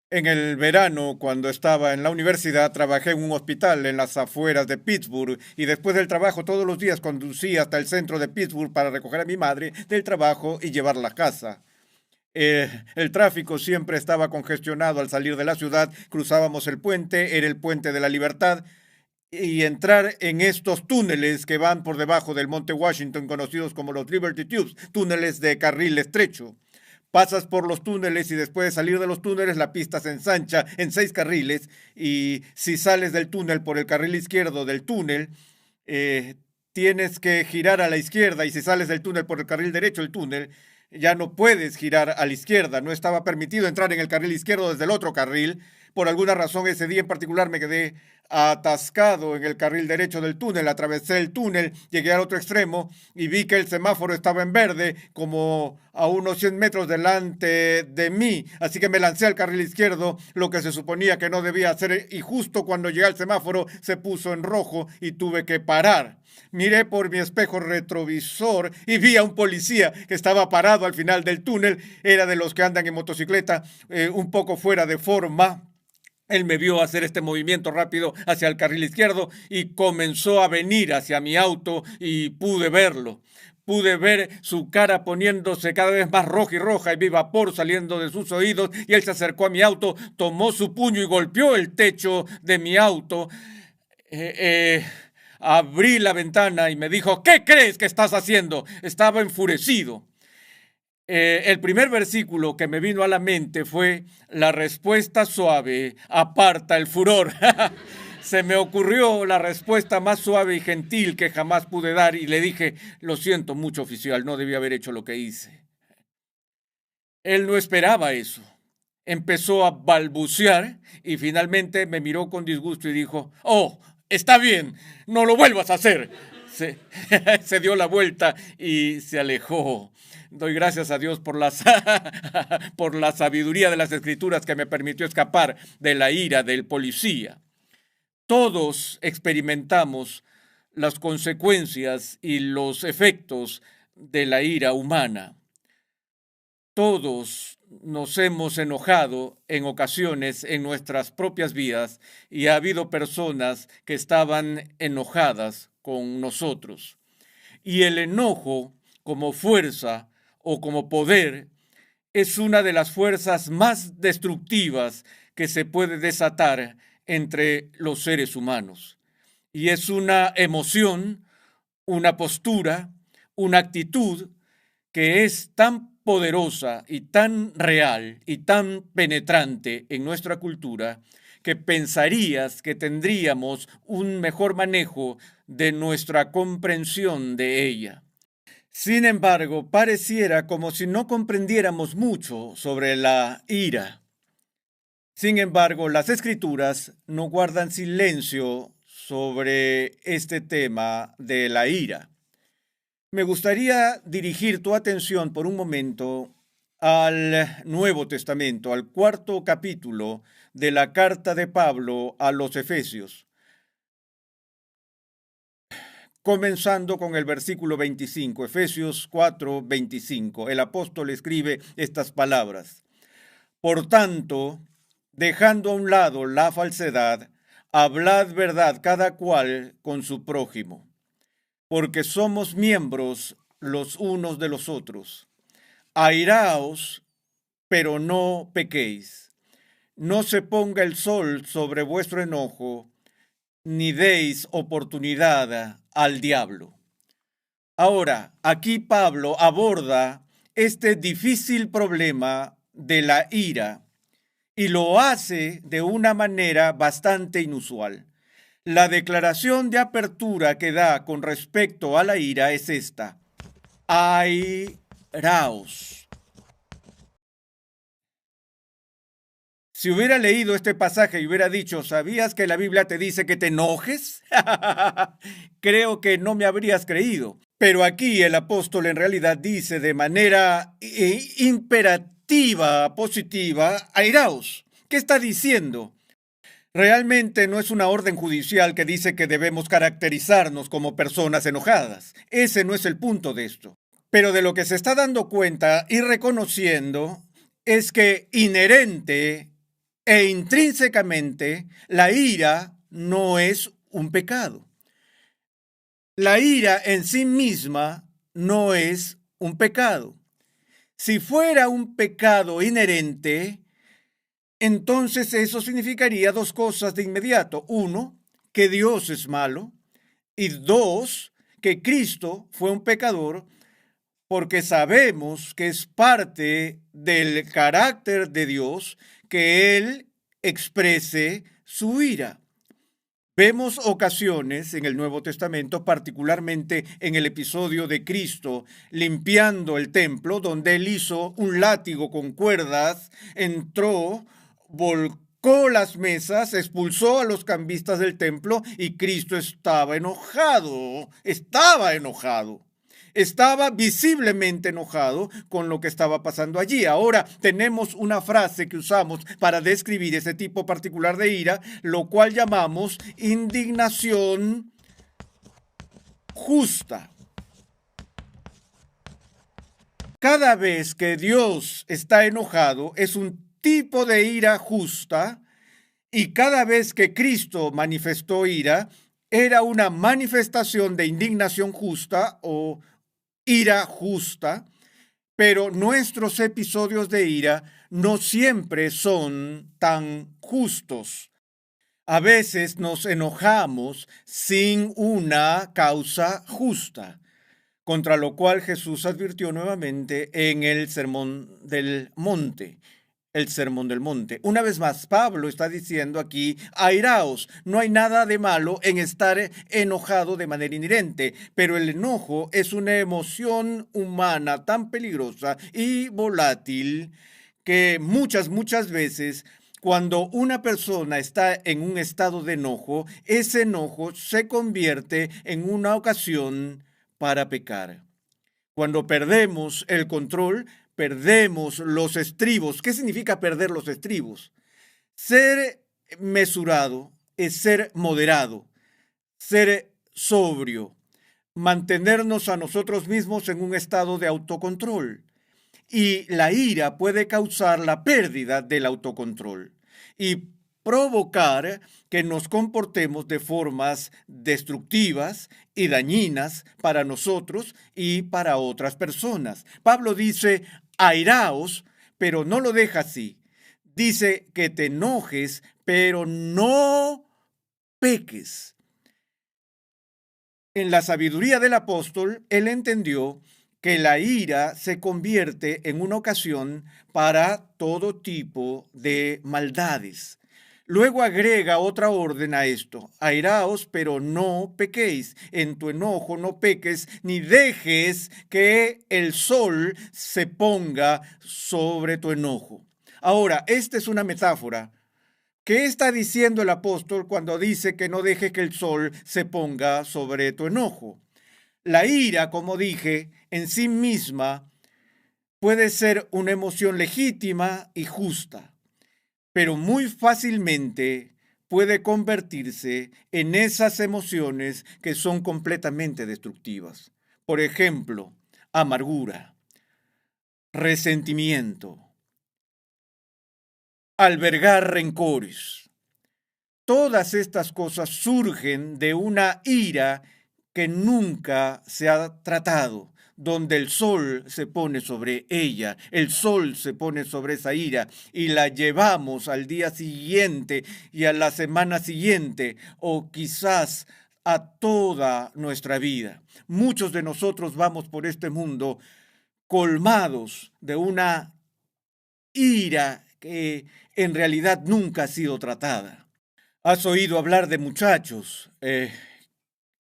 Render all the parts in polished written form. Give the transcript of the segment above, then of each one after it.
En el verano, cuando estaba en la universidad, trabajé en un hospital en las afueras de Pittsburgh y después del trabajo todos los días conducía hasta el centro de Pittsburgh para recoger a mi madre del trabajo y llevarla a casa. El tráfico siempre estaba congestionado al salir de la ciudad, cruzábamos el puente, era el puente de la Libertad, y entrar en estos túneles que van por debajo del Monte Washington, conocidos como los Liberty Tubes, túneles de carril estrecho. Pasas por los túneles y después de salir de los túneles la pista se ensancha en 6 carriles y si sales del túnel por el carril izquierdo del túnel, eh, tienes que girar a la izquierda y si sales del túnel por el carril derecho del túnel, ya no puedes girar a la izquierda. No estaba permitido entrar en el carril izquierdo desde el otro carril. Por alguna razón ese día en particular me quedé atascado en el carril derecho del túnel, atravesé el túnel, llegué al otro extremo y vi que el semáforo estaba en verde como a unos 100 metros delante de mí, así que me lancé al carril izquierdo, lo que se suponía que no debía hacer y justo cuando llegué al semáforo se puso en rojo y tuve que parar. Miré por mi espejo retrovisor y vi a un policía que estaba parado al final del túnel, era de los que andan en motocicleta, un poco fuera de forma. Él me vio hacer este movimiento rápido hacia el carril izquierdo y comenzó a venir hacia mi auto y pude verlo. Pude ver su cara poniéndose cada vez más roja y roja y vi vapor saliendo de sus oídos y él se acercó a mi auto, tomó su puño y golpeó el techo de mi auto. Eh, eh, Abrí la ventana y me dijo, ¿qué crees que estás haciendo? Estaba enfurecido. El primer versículo que me vino a la mente fue la respuesta suave aparta el furor. Se me ocurrió la respuesta más suave y gentil que jamás pude dar y le dije, lo siento mucho, oficial, no debí haber hecho lo que hice. Él no esperaba eso. Empezó a balbucear y finalmente me miró con disgusto y dijo, oh, está bien, no lo vuelvas a hacer. Se, se dio la vuelta y se alejó. Doy gracias a Dios por por la sabiduría de las escrituras que me permitió escapar de la ira del policía. Todos experimentamos las consecuencias y los efectos de la ira humana. Todos nos hemos enojado en ocasiones en nuestras propias vidas y ha habido personas que estaban enojadas con nosotros. Y el enojo como fuerza o como poder es una de las fuerzas más destructivas que se puede desatar entre los seres humanos. Y es una emoción, una postura, una actitud que es tan poderosa y tan real y tan penetrante en nuestra cultura que pensarías que tendríamos un mejor manejo de nuestra comprensión de ella. Sin embargo, pareciera como si no comprendiéramos mucho sobre la ira. Sin embargo, las escrituras no guardan silencio sobre este tema de la ira. Me gustaría dirigir tu atención por un momento al Nuevo Testamento, al cuarto capítulo de la carta de Pablo a los Efesios, comenzando con el versículo 25, Efesios 4, 25. El apóstol escribe estas palabras. Por tanto, dejando a un lado la falsedad, hablad verdad cada cual con su prójimo, porque somos miembros los unos de los otros. Airaos, pero no pequéis. No se ponga el sol sobre vuestro enojo, ni deis oportunidad al diablo. Ahora, aquí Pablo aborda este difícil problema de la ira y lo hace de una manera bastante inusual. La declaración de apertura que da con respecto a la ira es esta: airaos. Si hubiera leído este pasaje y hubiera dicho, ¿sabías que la Biblia te dice que te enojes? Creo que no me habrías creído. Pero aquí el apóstol en realidad dice de manera imperativa, positiva, airaos. ¿Qué está diciendo? Realmente no es una orden judicial que dice que debemos caracterizarnos como personas enojadas. Ese no es el punto de esto. Pero de lo que se está dando cuenta y reconociendo es que inherente e intrínsecamente la ira no es un pecado. La ira en sí misma no es un pecado. Si fuera un pecado inherente, entonces eso significaría dos cosas de inmediato. Uno, que Dios es malo. Y dos, que Cristo fue un pecador, porque sabemos que es parte del carácter de Dios que Él exprese su ira. Vemos ocasiones en el Nuevo Testamento, particularmente en el episodio de Cristo limpiando el templo, donde Él hizo un látigo con cuerdas, entró, volcó las mesas, expulsó a los cambistas del templo y Cristo estaba enojado, estaba visiblemente enojado con lo que estaba pasando allí. Ahora tenemos una frase que usamos para describir ese tipo particular de ira, lo cual llamamos indignación justa. Cada vez que Dios está enojado es un tipo de ira justa, y cada vez que Cristo manifestó ira era una manifestación de indignación justa o ira justa, pero nuestros episodios de ira no siempre son tan justos. A veces nos enojamos sin una causa justa, contra lo cual Jesús advirtió nuevamente en el Sermón del Monte. El Sermón del Monte. Una vez más, Pablo está diciendo aquí, airaos, no hay nada de malo en estar enojado de manera inherente, pero el enojo es una emoción humana tan peligrosa y volátil que muchas veces cuando una persona está en un estado de enojo, ese enojo se convierte en una ocasión para pecar. Cuando perdemos el control, perdemos los estribos. ¿Qué significa perder los estribos? Ser mesurado es ser moderado, ser sobrio, mantenernos a nosotros mismos en un estado de autocontrol. Y la ira puede causar la pérdida del autocontrol y provocar que nos comportemos de formas destructivas y dañinas para nosotros y para otras personas. Pablo dice, airaos, pero no lo deja así. Dice que te enojes, pero no peques. En la sabiduría del apóstol, él entendió que la ira se convierte en una ocasión para todo tipo de maldades. Luego agrega otra orden a esto: airaos, pero no pequéis. En tu enojo no peques, ni dejes que el sol se ponga sobre tu enojo. Ahora, esta es una metáfora. ¿Qué está diciendo el apóstol cuando dice que no deje que el sol se ponga sobre tu enojo? La ira, como dije, en sí misma puede ser una emoción legítima y justa, pero muy fácilmente puede convertirse en esas emociones que son completamente destructivas. Por ejemplo, amargura, resentimiento, albergar rencores. Todas estas cosas surgen de una ira que nunca se ha tratado, donde el sol se pone sobre ella, el sol se pone sobre esa ira y la llevamos al día siguiente y a la semana siguiente o quizás a toda nuestra vida. Muchos de nosotros vamos por este mundo colmados de una ira que en realidad nunca ha sido tratada. ¿Has oído hablar de muchachos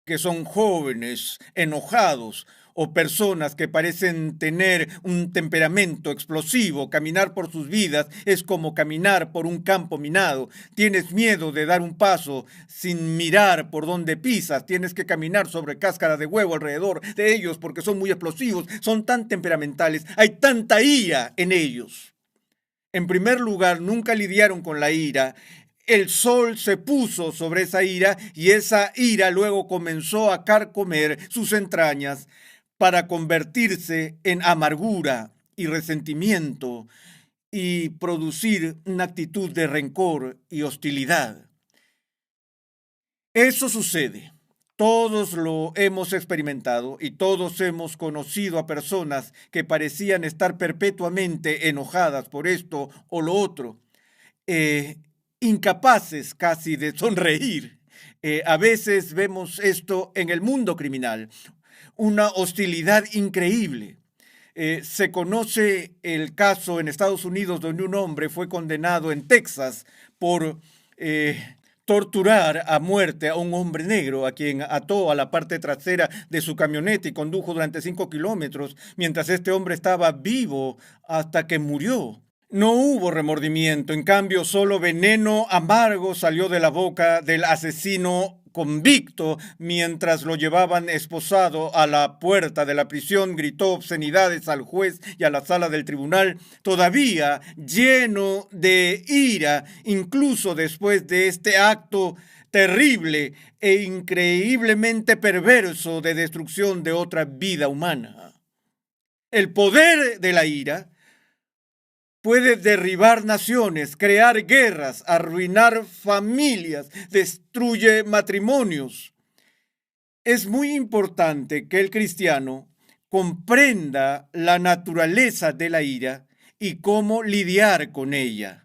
que son jóvenes, enojados, o personas que parecen tener un temperamento explosivo? Caminar por sus vidas es como caminar por un campo minado. Tienes miedo de dar un paso sin mirar por dónde pisas. Tienes que caminar sobre cáscara de huevo alrededor de ellos porque son muy explosivos, son tan temperamentales, hay tanta ira en ellos. En primer lugar, nunca lidiaron con la ira. El sol se puso sobre esa ira y esa ira luego comenzó a carcomer sus entrañas para convertirse en amargura y resentimiento y producir una actitud de rencor y hostilidad. Eso sucede. Todos lo hemos experimentado y todos hemos conocido a personas que parecían estar perpetuamente enojadas por esto o lo otro, eh, incapaces casi de sonreír. A veces vemos esto en el mundo criminal, una hostilidad increíble. Se conoce el caso en Estados Unidos donde un hombre fue condenado en Texas por torturar a muerte a un hombre negro a quien ató a la parte trasera de su camioneta y condujo durante 5 kilómetros mientras este hombre estaba vivo hasta que murió. No hubo remordimiento, en cambio solo veneno amargo salió de la boca del asesino convicto mientras lo llevaban esposado a la puerta de la prisión. Gritó obscenidades al juez y a la sala del tribunal, todavía lleno de ira, incluso después de este acto terrible e increíblemente perverso de destrucción de otra vida humana. El poder de la ira puede derribar naciones, crear guerras, arruinar familias, destruye matrimonios. Es muy importante que el cristiano comprenda la naturaleza de la ira y cómo lidiar con ella.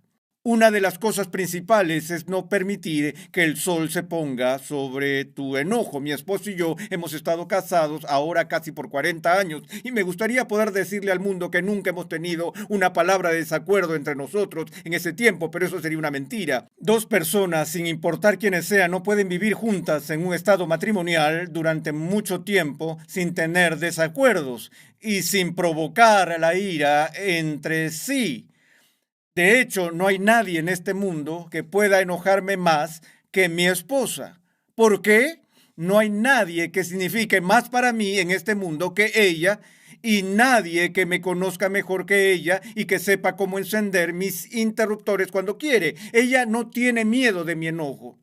Una de las cosas principales es no permitir que el sol se ponga sobre tu enojo. Mi esposo y yo hemos estado casados ahora casi por 40 años y me gustaría poder decirle al mundo que nunca hemos tenido una palabra de desacuerdo entre nosotros en ese tiempo, pero eso sería una mentira. Dos personas, sin importar quiénes sean, no pueden vivir juntas en un estado matrimonial durante mucho tiempo sin tener desacuerdos y sin provocar la ira entre sí. De hecho, no hay nadie en este mundo que pueda enojarme más que mi esposa. ¿Por qué? No hay nadie que signifique más para mí en este mundo que ella y nadie que me conozca mejor que ella y que sepa cómo encender mis interruptores cuando quiere. Ella no tiene miedo de mi enojo,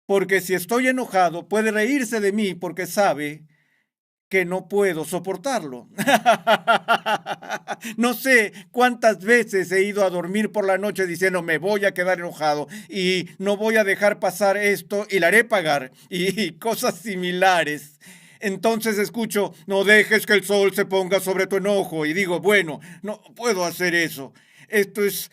porque si estoy enojado puede reírse de mí porque sabe que no puedo soportarlo. No sé cuántas veces he ido a dormir por la noche diciendo me voy a quedar enojado y no voy a dejar pasar esto y la haré pagar y cosas similares. Entonces escucho, no dejes que el sol se ponga sobre tu enojo y digo, bueno, no puedo hacer eso. Esto es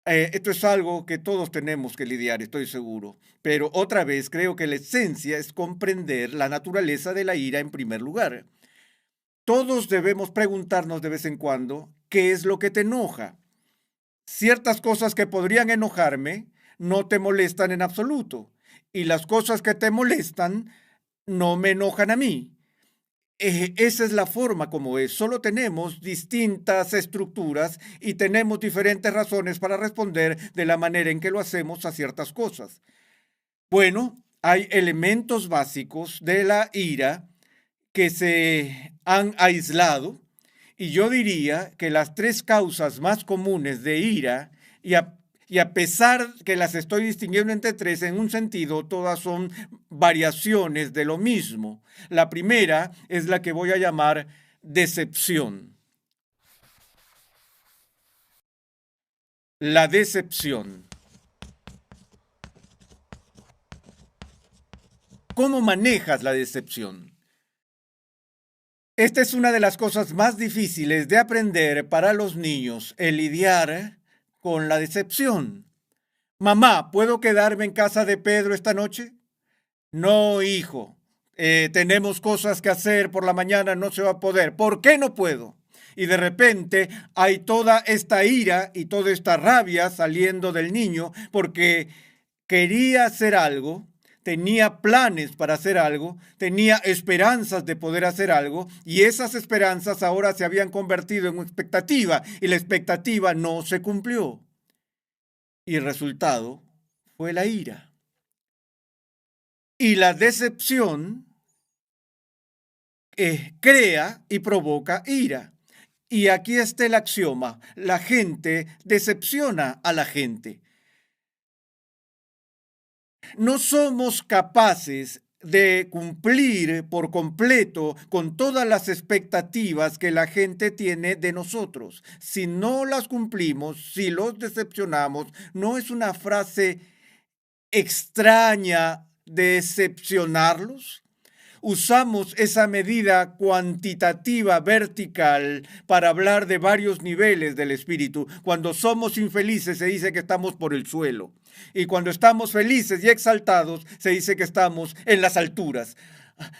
esto es algo que todos tenemos que lidiar, estoy seguro. Pero otra vez creo que la esencia es comprender la naturaleza de la ira en primer lugar. Todos debemos preguntarnos de vez en cuando, ¿qué es lo que te enoja? Ciertas cosas que podrían enojarme no te molestan en absoluto. Y las cosas que te molestan no me enojan a mí. Esa es la forma como es. Solo tenemos distintas estructuras y tenemos diferentes razones para responder de la manera en que lo hacemos a ciertas cosas. Bueno, hay elementos básicos de la ira que se han aislado y yo diría que las 3 causas más comunes de ira y a pesar que las estoy distinguiendo entre 3, en un sentido, todas son variaciones de lo mismo. La primera es la que voy a llamar decepción. La decepción. ¿Cómo manejas la decepción? Esta es una de las cosas más difíciles de aprender para los niños, el lidiar con la decepción. Mamá, ¿puedo quedarme en casa de Pedro esta noche? No, hijo. Tenemos cosas que hacer por la mañana, no se va a poder. ¿Por qué no puedo? Y de repente hay toda esta ira y toda esta rabia saliendo del niño porque quería hacer algo, tenía planes para hacer algo, tenía esperanzas de poder hacer algo y esas esperanzas ahora se habían convertido en una expectativa y la expectativa no se cumplió. Y el resultado fue la ira. Y la decepción crea y provoca ira. Y aquí está el axioma. La gente decepciona a la gente. No somos capaces de cumplir por completo con todas las expectativas que la gente tiene de nosotros. Si no las cumplimos, si los decepcionamos, no es una frase extraña de decepcionarlos. Usamos esa medida cuantitativa vertical para hablar de varios niveles del espíritu. Cuando somos infelices se dice que estamos por el suelo. Y cuando estamos felices y exaltados se dice que estamos en las alturas.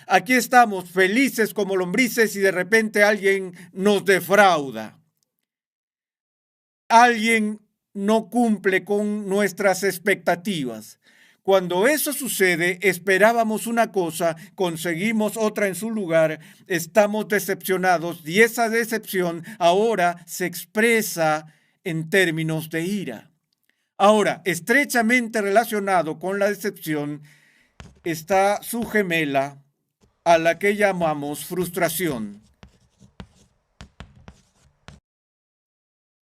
Aquí estamos felices como lombrices y de repente alguien nos defrauda. Alguien no cumple con nuestras expectativas. Cuando eso sucede, esperábamos una cosa, conseguimos otra en su lugar, estamos decepcionados y esa decepción ahora se expresa en términos de ira. Ahora, estrechamente relacionado con la decepción está su gemela, a la que llamamos frustración.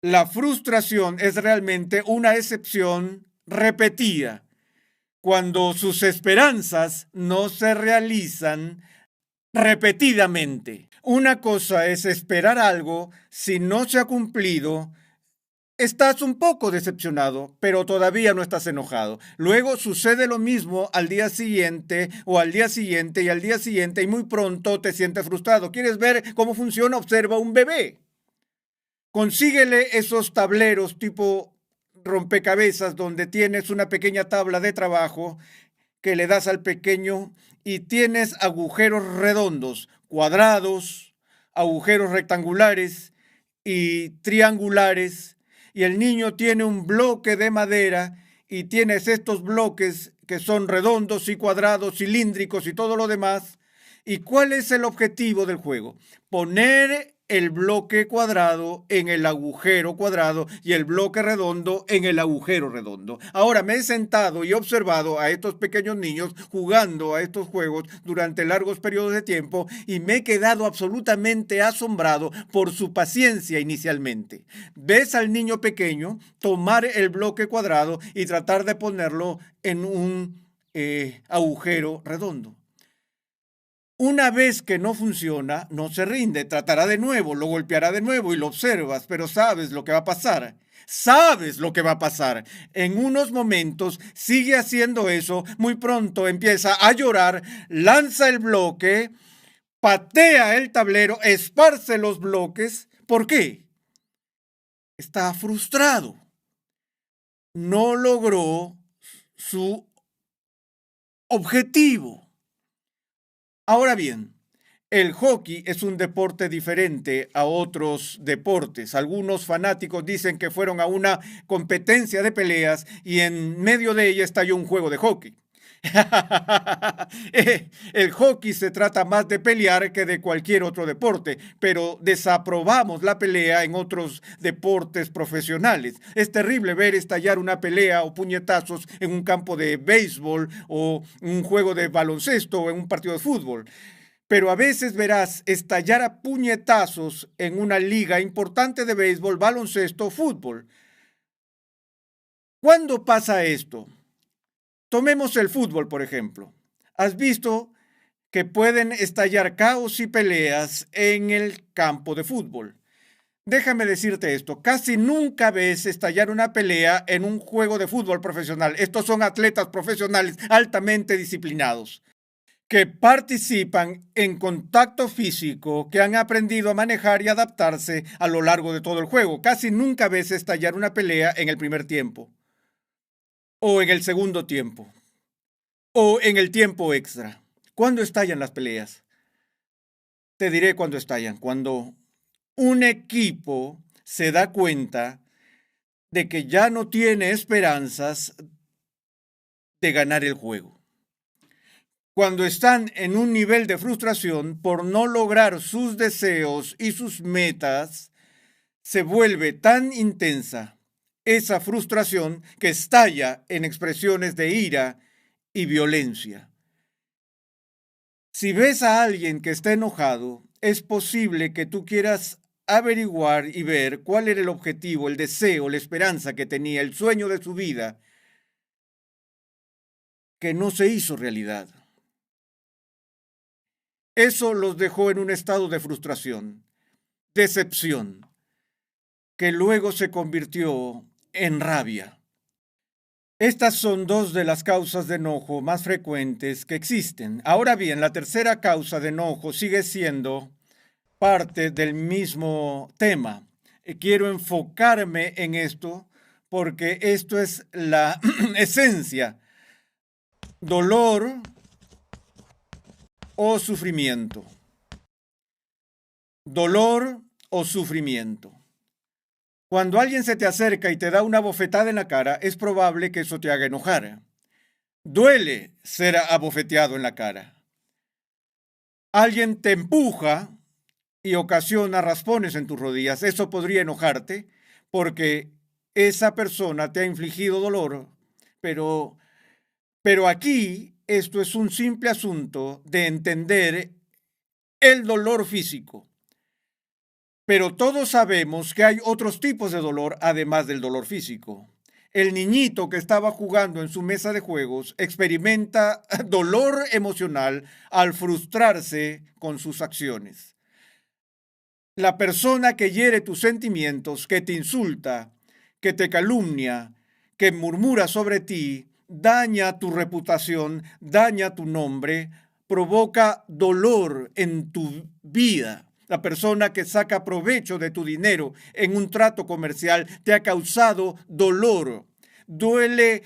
La frustración es realmente una decepción repetida, cuando sus esperanzas no se realizan repetidamente. Una cosa es esperar algo, si no se ha cumplido, estás un poco decepcionado, pero todavía no estás enojado. Luego sucede lo mismo al día siguiente o al día siguiente y al día siguiente y muy pronto te sientes frustrado. ¿Quieres ver cómo funciona? Observa un bebé. Consíguele esos tableros tipo rompecabezas donde tienes una pequeña tabla de trabajo que le das al pequeño y tienes agujeros redondos, cuadrados, agujeros rectangulares y triangulares, y el niño tiene un bloque de madera y tienes estos bloques que son redondos y cuadrados, cilíndricos y todo lo demás. ¿Y cuál es el objetivo del juego? Poner el bloque cuadrado en el agujero cuadrado y el bloque redondo en el agujero redondo. Ahora me he sentado y he observado a estos pequeños niños jugando a estos juegos durante largos periodos de tiempo y me he quedado absolutamente asombrado por su paciencia inicialmente. Ves al niño pequeño tomar el bloque cuadrado y tratar de ponerlo en un agujero redondo. Una vez que no funciona, no se rinde, tratará de nuevo, lo golpeará de nuevo y lo observas, pero sabes lo que va a pasar. Sabes lo que va a pasar. En unos momentos sigue haciendo eso, muy pronto empieza a llorar, lanza el bloque, patea el tablero, esparce los bloques. ¿Por qué? Está frustrado. No logró su objetivo. Ahora bien, el hockey es un deporte diferente a otros deportes. Algunos fanáticos dicen que fueron a una competencia de peleas y en medio de ella estalló un juego de hockey. El hockey se trata más de pelear que de cualquier otro deporte, pero desaprobamos la pelea en otros deportes profesionales. Es terrible ver estallar una pelea o puñetazos en un campo de béisbol o un juego de baloncesto o en un partido de fútbol. Pero a veces verás estallar a puñetazos en una liga importante de béisbol, baloncesto o fútbol. ¿Cuándo pasa esto? Tomemos el fútbol, por ejemplo. ¿Has visto que pueden estallar caos y peleas en el campo de fútbol? Déjame decirte esto, casi nunca ves estallar una pelea en un juego de fútbol profesional. Estos son atletas profesionales altamente disciplinados, que participan en contacto físico, que han aprendido a manejar y adaptarse a lo largo de todo el juego. Casi nunca ves estallar una pelea en el primer tiempo, o en el segundo tiempo, o en el tiempo extra. ¿Cuándo estallan las peleas? Te diré cuándo estallan. Cuando un equipo se da cuenta de que ya no tiene esperanzas de ganar el juego. Cuando están en un nivel de frustración por no lograr sus deseos y sus metas, se vuelve tan intensa esa frustración que estalla en expresiones de ira y violencia. Si ves a alguien que está enojado, es posible que tú quieras averiguar y ver cuál era el objetivo, el deseo, la esperanza que tenía, el sueño de su vida, que no se hizo realidad. Eso los dejó en un estado de frustración, decepción, que luego se convirtió en rabia. Estas son dos de las causas de enojo más frecuentes que existen. Ahora bien, la tercera causa de enojo sigue siendo parte del mismo tema. Quiero enfocarme en esto porque esto es la esencia: dolor o sufrimiento. Dolor o sufrimiento. Cuando alguien se te acerca y te da una bofetada en la cara, es probable que eso te haga enojar. Duele ser abofeteado en la cara. Alguien te empuja y ocasiona raspones en tus rodillas. Eso podría enojarte porque esa persona te ha infligido dolor, pero aquí esto es un simple asunto de entender el dolor físico. Pero todos sabemos que hay otros tipos de dolor además del dolor físico. El niñito que estaba jugando en su mesa de juegos experimenta dolor emocional al frustrarse con sus acciones. La persona que hiere tus sentimientos, que te insulta, que te calumnia, que murmura sobre ti, daña tu reputación, daña tu nombre, provoca dolor en tu vida. La persona que saca provecho de tu dinero en un trato comercial te ha causado dolor. Duele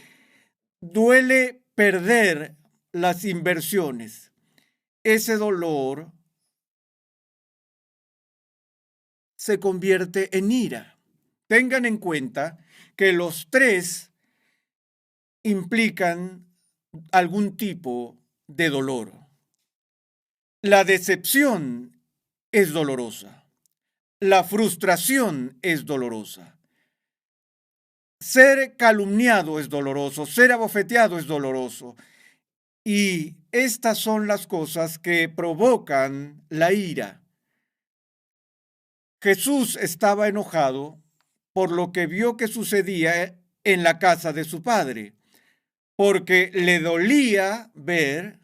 perder las inversiones. Ese dolor se convierte en ira. Tengan en cuenta que los tres implican algún tipo de dolor. La decepción es dolorosa. La frustración es dolorosa. Ser calumniado es doloroso. Ser abofeteado es doloroso. Y estas son las cosas que provocan la ira. Jesús estaba enojado por lo que vio que sucedía en la casa de su padre, porque le dolía ver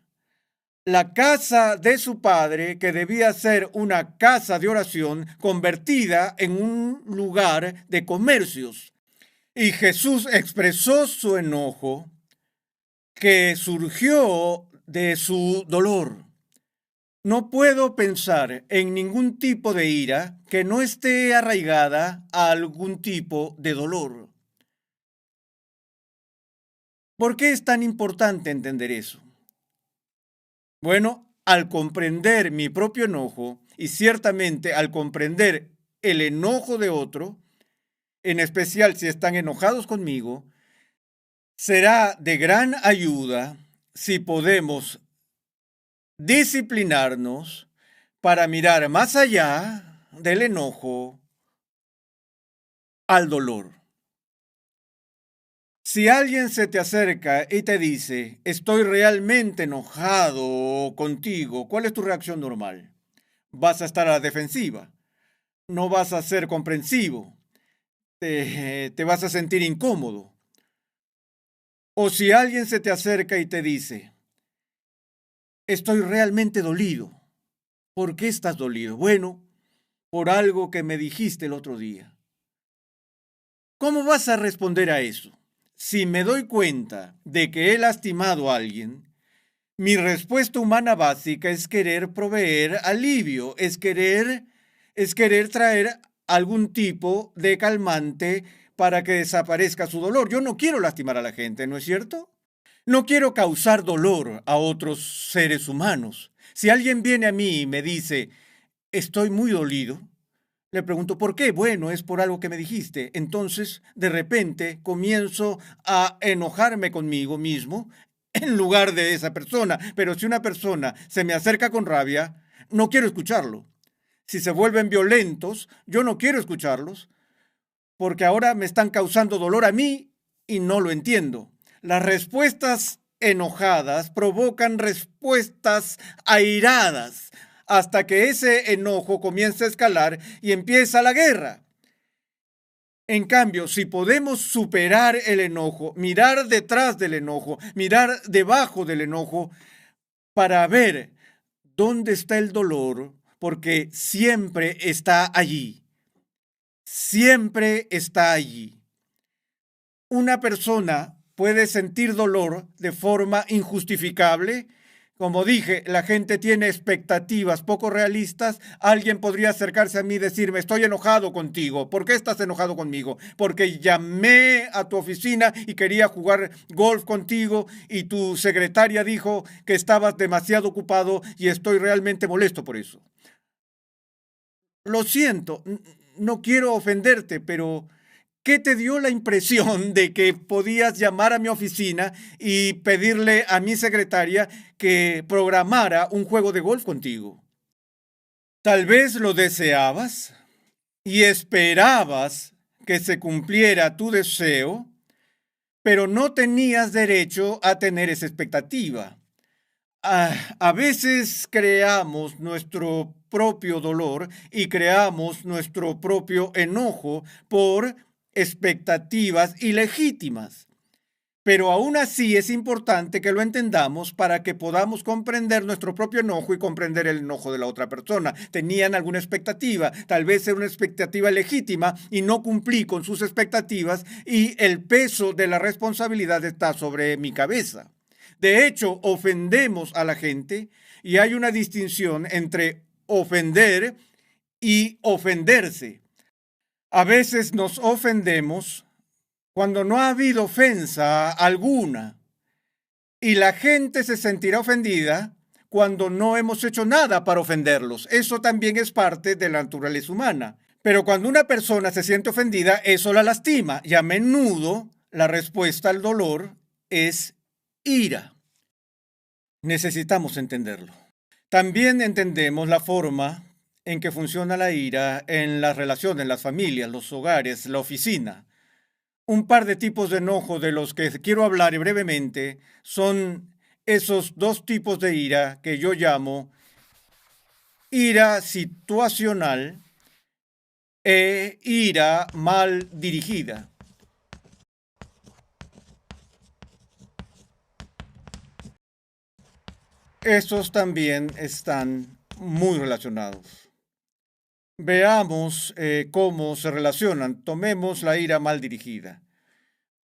la casa de su padre, que debía ser una casa de oración, convertida en un lugar de comercios. Y Jesús expresó su enojo que surgió de su dolor. No puedo pensar en ningún tipo de ira que no esté arraigada a algún tipo de dolor. ¿Por qué es tan importante entender eso? Bueno, al comprender mi propio enojo y ciertamente al comprender el enojo de otro, en especial si están enojados conmigo, será de gran ayuda si podemos disciplinarnos para mirar más allá del enojo al dolor. Si alguien se te acerca y te dice, estoy realmente enojado contigo, ¿cuál es tu reacción normal? Vas a estar a la defensiva, no vas a ser comprensivo, te vas a sentir incómodo. O si alguien se te acerca y te dice, estoy realmente dolido. ¿Por qué estás dolido? Bueno, por algo que me dijiste el otro día. ¿Cómo vas a responder a eso? Si me doy cuenta de que he lastimado a alguien, mi respuesta humana básica es querer proveer alivio, es querer traer algún tipo de calmante para que desaparezca su dolor. Yo no quiero lastimar a la gente, ¿no es cierto? No quiero causar dolor a otros seres humanos. Si alguien viene a mí y me dice, estoy muy dolido, le pregunto, ¿por qué? Bueno, es por algo que me dijiste. Entonces, de repente, comienzo a enojarme conmigo mismo en lugar de esa persona. Pero si una persona se me acerca con rabia, no quiero escucharlo. Si se vuelven violentos, yo no quiero escucharlos, porque ahora me están causando dolor a mí y no lo entiendo. Las respuestas enojadas provocan respuestas airadas, hasta que ese enojo comienza a escalar y empieza la guerra. En cambio, si podemos superar el enojo, mirar detrás del enojo, mirar debajo del enojo, para ver ¿Dónde está el dolor? Porque siempre está allí. Siempre está allí. Una persona puede sentir dolor de forma injustificable. Como dije, la gente tiene expectativas poco realistas. Alguien podría acercarse a mí y decirme, estoy enojado contigo. ¿Por qué estás enojado conmigo? Porque llamé a tu oficina y quería jugar golf contigo y tu secretaria dijo que estabas demasiado ocupado y estoy realmente molesto por eso. Lo siento, no quiero ofenderte, pero ¿qué te dio la impresión de que podías llamar a mi oficina y pedirle a mi secretaria que programara un juego de golf contigo? Tal vez lo deseabas y esperabas que se cumpliera tu deseo, pero no tenías derecho a tener esa expectativa. A veces creamos nuestro propio dolor y creamos nuestro propio enojo por expectativas ilegítimas. Pero aún así es importante que lo entendamos para que podamos comprender nuestro propio enojo y comprender el enojo de la otra persona. Tenían alguna expectativa, tal vez era una expectativa legítima y no cumplí con sus expectativas y el peso de la responsabilidad está sobre mi cabeza. De hecho, ofendemos a la gente y hay una distinción entre ofender y ofenderse. A veces nos ofendemos cuando no ha habido ofensa alguna y la gente se sentirá ofendida cuando no hemos hecho nada para ofenderlos. Eso también es parte de la naturaleza humana. Pero cuando una persona se siente ofendida, eso la lastima y a menudo la respuesta al dolor es ira. Necesitamos entenderlo. También entendemos la forma en que funciona la ira en las relaciones, en las familias, los hogares, la oficina. Un par de tipos de enojo de los que quiero hablar brevemente son esos dos tipos de ira que yo llamo ira situacional e ira mal dirigida. Esos también están muy relacionados. Veamos cómo se relacionan. Tomemos la ira mal dirigida.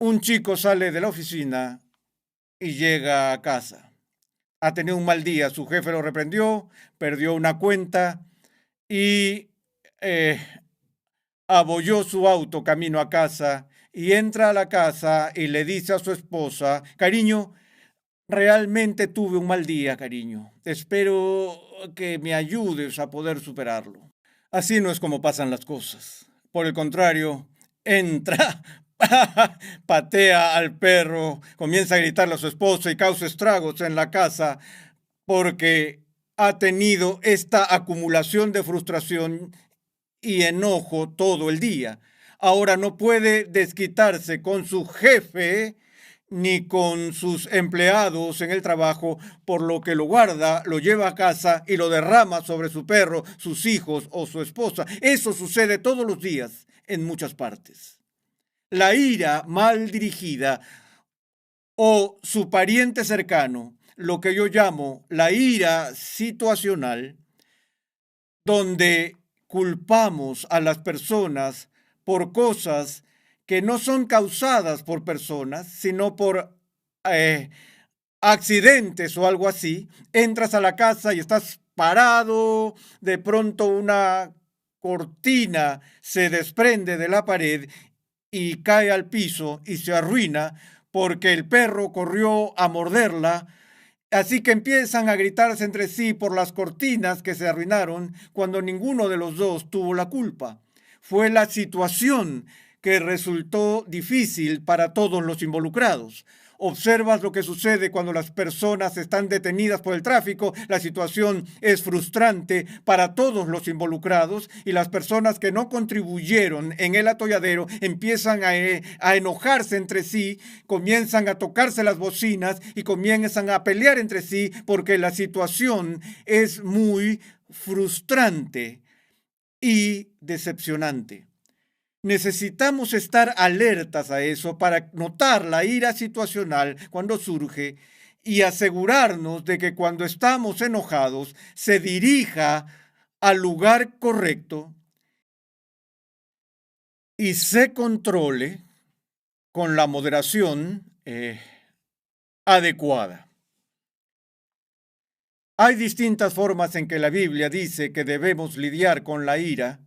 Un chico sale de la oficina y llega a casa. Ha tenido un mal día, su jefe lo reprendió, perdió una cuenta y abolló su auto camino a casa y entra a la casa y le dice a su esposa, cariño, realmente tuve un mal día, cariño. Espero que me ayudes a poder superarlo. Así no es como pasan las cosas. Por el contrario, entra, patea al perro, comienza a gritarle a su esposa y causa estragos en la casa porque ha tenido esta acumulación de frustración y enojo todo el día. Ahora no puede desquitarse con su jefe ni con sus empleados en el trabajo, por lo que lo guarda, lo lleva a casa y lo derrama sobre su perro, sus hijos o su esposa. Eso sucede todos los días en muchas partes. La ira mal dirigida o su pariente cercano, lo que yo llamo la ira situacional, donde culpamos a las personas por cosas que no son causadas por personas, sino por accidentes o algo así. Entras a la casa y estás parado, de pronto una cortina se desprende de la pared y cae al piso y se arruina porque el perro corrió a morderla. Así que empiezan a gritarse entre sí por las cortinas que se arruinaron cuando ninguno de los dos tuvo la culpa. Fue la situación que resultó difícil para todos los involucrados. Observas lo que sucede cuando las personas están detenidas por el tráfico. La situación es frustrante para todos los involucrados y las personas que no contribuyeron en el atolladero empiezan a enojarse entre sí, comienzan a tocarse las bocinas y comienzan a pelear entre sí porque la situación es muy frustrante y decepcionante. Necesitamos estar alertas a eso para notar la ira situacional cuando surge y asegurarnos de que cuando estamos enojados se dirija al lugar correcto y se controle con la moderación adecuada. Hay distintas formas en que la Biblia dice que debemos lidiar con la ira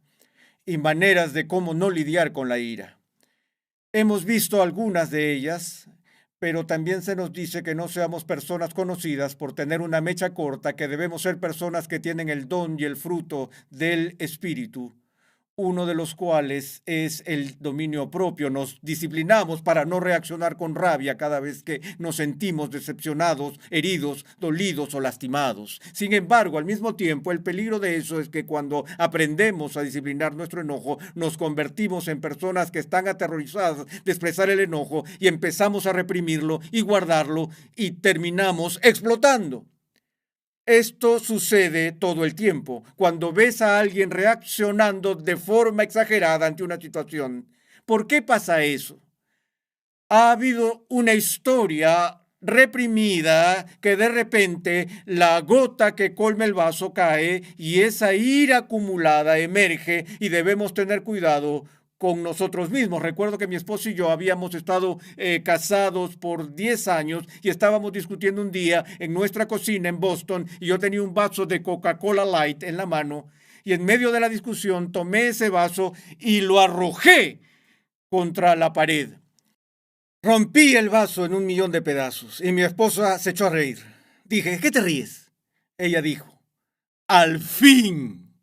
y maneras de cómo no lidiar con la ira. Hemos visto algunas de ellas, pero también se nos dice que no seamos personas conocidas por tener una mecha corta, que debemos ser personas que tienen el don y el fruto del Espíritu, uno de los cuales es el dominio propio. Nos disciplinamos para no reaccionar con rabia cada vez que nos sentimos decepcionados, heridos, dolidos o lastimados. Sin embargo, al mismo tiempo, el peligro de eso es que cuando aprendemos a disciplinar nuestro enojo, nos convertimos en personas que están aterrorizadas de expresar el enojo y empezamos a reprimirlo y guardarlo y terminamos explotando. Esto sucede todo el tiempo. Cuando ves a alguien reaccionando de forma exagerada ante una situación, ¿por qué pasa eso? Ha habido una historia reprimida que de repente la gota que colma el vaso cae y esa ira acumulada emerge y debemos tener cuidado con nosotros mismos. Recuerdo que mi esposo y yo habíamos estado casados por 10 años y estábamos discutiendo un día en nuestra cocina en Boston y yo tenía un vaso de Coca-Cola Light en la mano y en medio de la discusión tomé ese vaso y lo arrojé contra la pared. Rompí el vaso en 1.000.000 de pedazos y mi esposa se echó a reír. Dije, ¿qué te ríes? Ella dijo, al fin.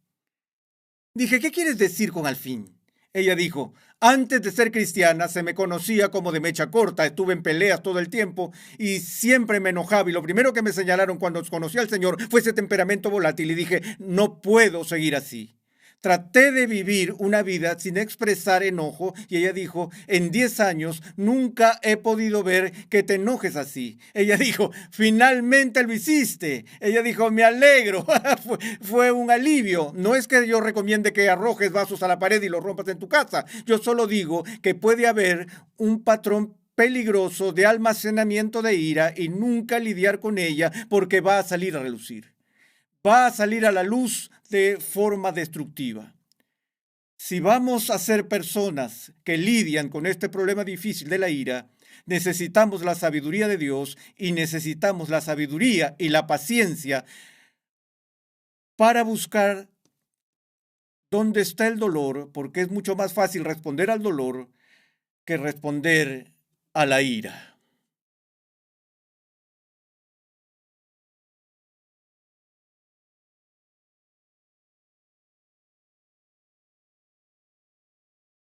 Dije, ¿qué quieres decir con al fin? Ella dijo, antes de ser cristiana se me conocía como de mecha corta, estuve en peleas todo el tiempo y siempre me enojaba y lo primero que me señalaron cuando conocí al Señor fue ese temperamento volátil y dije, no puedo seguir así. Traté de vivir una vida sin expresar enojo y ella dijo, en 10 años nunca he podido ver que te enojes así. Ella dijo, finalmente lo hiciste. Ella dijo, me alegro. fue un alivio. No es que yo recomiende que arrojes vasos a la pared y los rompas en tu casa. Yo solo digo que puede haber un patrón peligroso de almacenamiento de ira y nunca lidiar con ella porque va a salir a relucir. Va a salir a la luz de forma destructiva. Si vamos a ser personas que lidian con este problema difícil de la ira, necesitamos la sabiduría de Dios y necesitamos la sabiduría y la paciencia para buscar dónde está el dolor, porque es mucho más fácil responder al dolor que responder a la ira.